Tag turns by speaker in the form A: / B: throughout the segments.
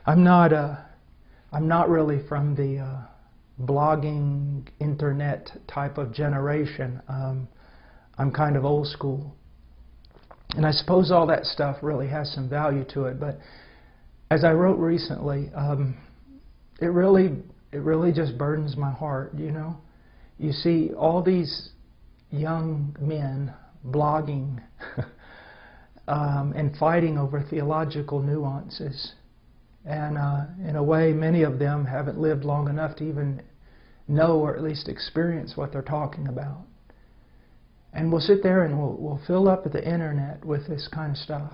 A: I'm not really from the blogging, internet type of generation. I'm kind of old school. And I suppose all that stuff really has some value to it. But as I wrote recently, it really just burdens my heart, you know. You see all these young men blogging and fighting over theological nuances. And in a way, many of them haven't lived long enough to even know or at least experience what they're talking about. And we'll sit there and we'll fill up the internet with this kind of stuff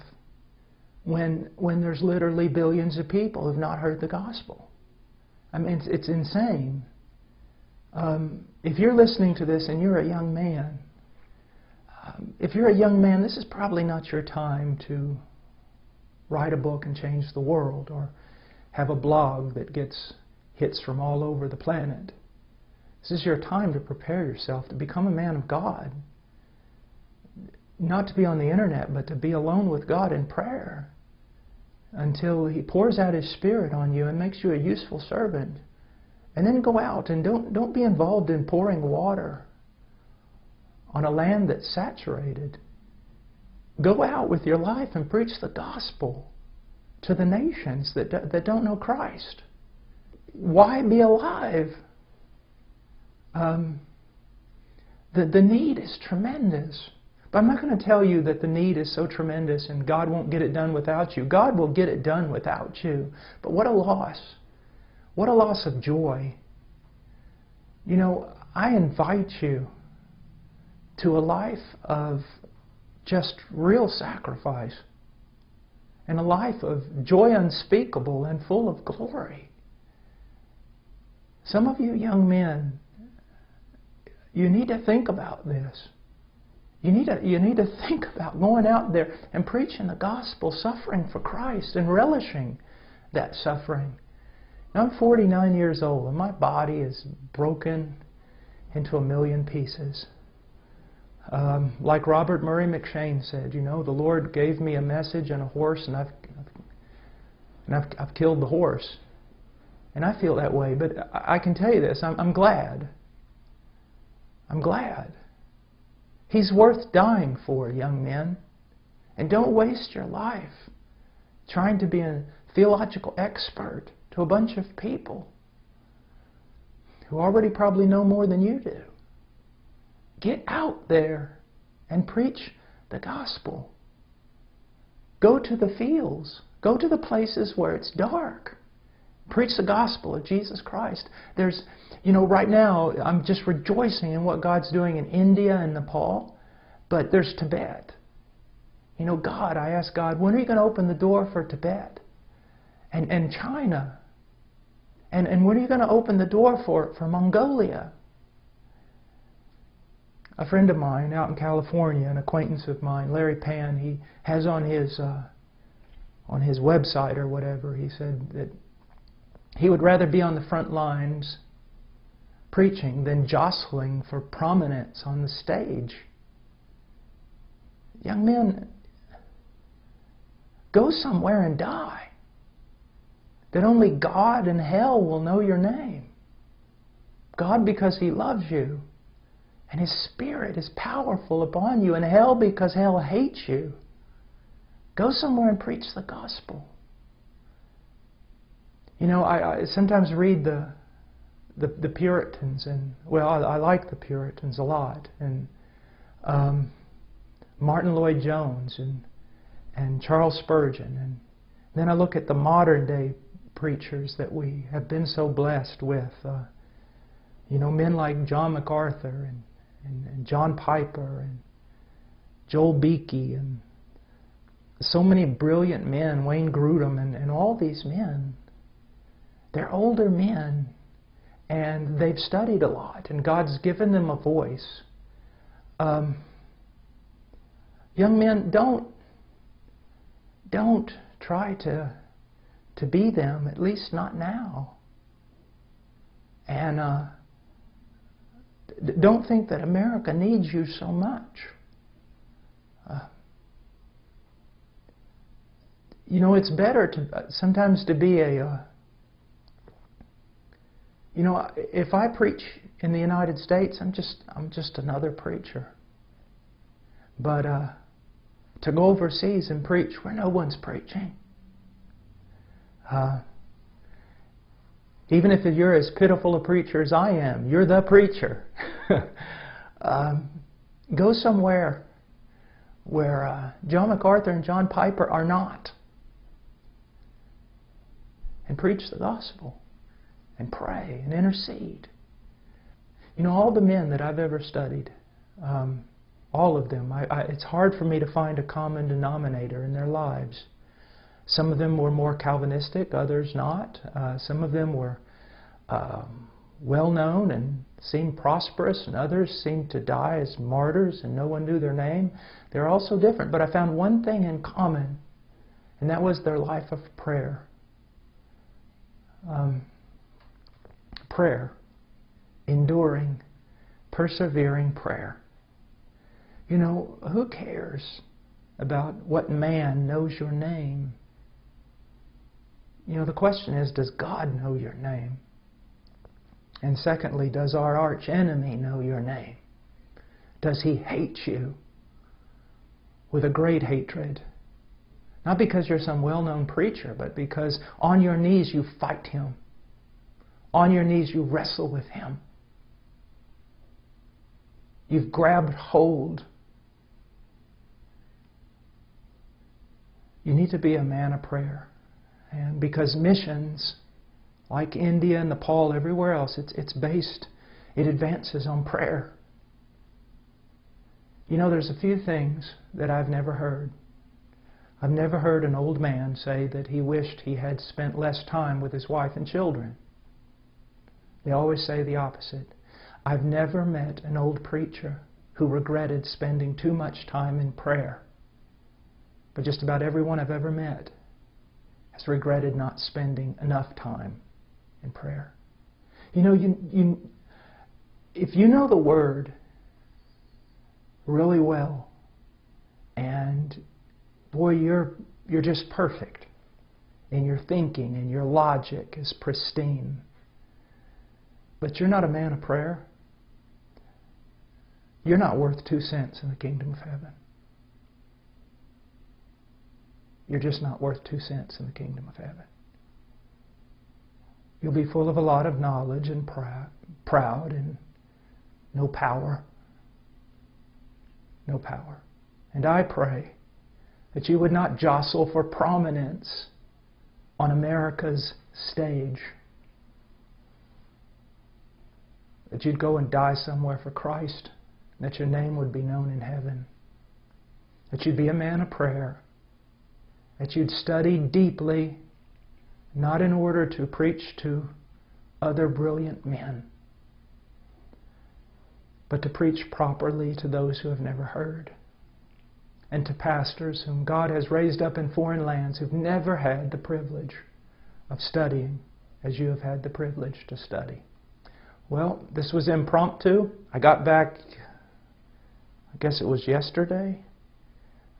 A: when there's literally billions of people who've not heard the gospel. I mean, it's insane. If you're listening to this and you're a young man, this is probably not your time to write a book and change the world or have a blog that gets hits from all over the planet. This is your time to prepare yourself to become a man of God. Not to be on the internet, but to be alone with God in prayer until He pours out His Spirit on you and makes you a useful servant. And then go out and don't be involved in pouring water on a land that's saturated. Go out with your life and preach the gospel to the nations that don't know Christ. Why be alive? The need is tremendous. But I'm not going to tell you that the need is so tremendous and God won't get it done without you. God will get it done without you. But what a loss. What a loss of joy. You know, I invite you to a life of just real sacrifice and a life of joy unspeakable and full of glory. Some of you young men, you need to think about this. You need to think about going out there and preaching the gospel, suffering for Christ and relishing that suffering. Now, I'm 49 years old and my body is broken into a million pieces. Like Robert Murray McShane said, you know, the Lord gave me a message and a horse, and I've killed the horse. And I feel that way, but I can tell you this, I'm glad. I'm glad. He's worth dying for, young men. And don't waste your life trying to be a theological expert to a bunch of people who already probably know more than you do. Get out there and preach the gospel. Go to the fields. Go to the places where it's dark. Preach the gospel of Jesus Christ. There's, you know, right now I'm just rejoicing in what God's doing in India and Nepal, but there's Tibet. You know, I ask God, when are you going to open the door for Tibet? And China? And when are you going to open the door for Mongolia? A friend of mine out in California, an acquaintance of mine, Larry Pan, he has on his website or whatever, he said that he would rather be on the front lines preaching than jostling for prominence on the stage. Young men, go somewhere and die, that only God and hell will know your name. God because He loves you, and His Spirit is powerful upon you, and hell because hell hates you. Go somewhere and preach the gospel. You know, I sometimes read the Puritans, and well, I like the Puritans a lot, and Martin Lloyd-Jones and Charles Spurgeon, and then I look at the modern day preachers that we have been so blessed with. You know, men like John MacArthur and John Piper and Joel Beakey and so many brilliant men, Wayne Grudem and all these men. They're older men, and they've studied a lot, and God's given them a voice. Young men, don't try to be them, at least not now. And don't think that America needs you so much. You know, it's better to sometimes to be a, you know, if I preach in the United States, I'm just another preacher. But to go overseas and preach where no one's preaching, even if you're as pitiful a preacher as I am, you're the preacher. Go somewhere where John MacArthur and John Piper are not, and preach the gospel, and pray, and intercede. You know, all the men that I've ever studied, all of them, it's hard for me to find a common denominator in their lives. Some of them were more Calvinistic, others not. Some of them were well-known and seemed prosperous, and others seemed to die as martyrs and no one knew their name. They're all so different, but I found one thing in common, and that was their life of prayer. Prayer. Enduring, persevering prayer. You know, who cares about what man knows your name? You know, the question is, does God know your name? And secondly, does our arch enemy know your name? Does he hate you with a great hatred? Not because you're some well-known preacher, but because on your knees you fight him. On your knees you wrestle with him. You've grabbed hold. You need to be a man of prayer. And because missions, like India and Nepal, everywhere else, it advances on prayer. You know, there's a few things that I've never heard. I've never heard an old man say that he wished he had spent less time with his wife and children. They always say the opposite. I've never met an old preacher who regretted spending too much time in prayer. But just about everyone I've ever met has regretted not spending enough time in prayer. You know, if you know the Word really well, and boy, you're just perfect in your thinking and your logic is pristine, but you're not a man of prayer, you're not worth 2 cents in the kingdom of heaven. You're just not worth 2 cents in the kingdom of heaven. You'll be full of a lot of knowledge and proud and no power. No power. And I pray that you would not jostle for prominence on America's stage. That you'd go and die somewhere for Christ. That your name would be known in heaven. That you'd be a man of prayer. That you'd study deeply, not in order to preach to other brilliant men, but to preach properly to those who have never heard, and to pastors whom God has raised up in foreign lands who've never had the privilege of studying as you have had the privilege to study. Well, this was impromptu. I got back, I guess it was yesterday,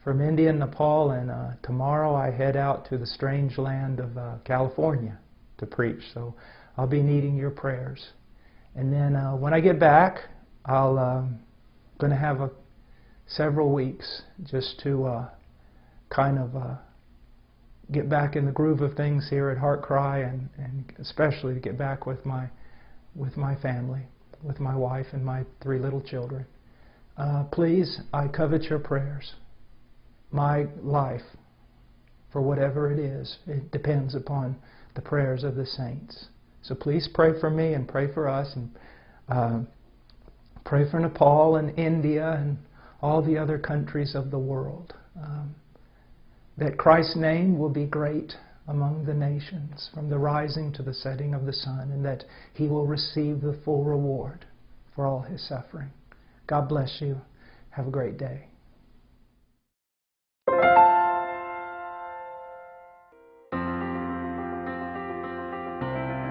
A: from India and Nepal, and tomorrow I head out to the strange land of California to preach. So I'll be needing your prayers. And then when I get back, I'll going to have several weeks just to kind of get back in the groove of things here at Heart Cry, and especially to get back with my family, with my wife and my 3 little children. Please, I covet your prayers. My life, for whatever it is, it depends upon the prayers of the saints. So please pray for me and pray for us, and pray for Nepal and India and all the other countries of the world. That Christ's name will be great among the nations from the rising to the setting of the sun, and that He will receive the full reward for all His suffering. God bless you. Have a great day.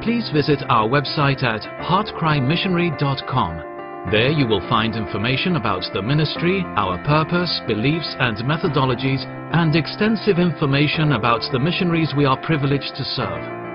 B: Please visit our website at heartcrymissionary.com. There you will find information about the ministry, our purpose, beliefs and methodologies, and extensive information about the missionaries we are privileged to serve.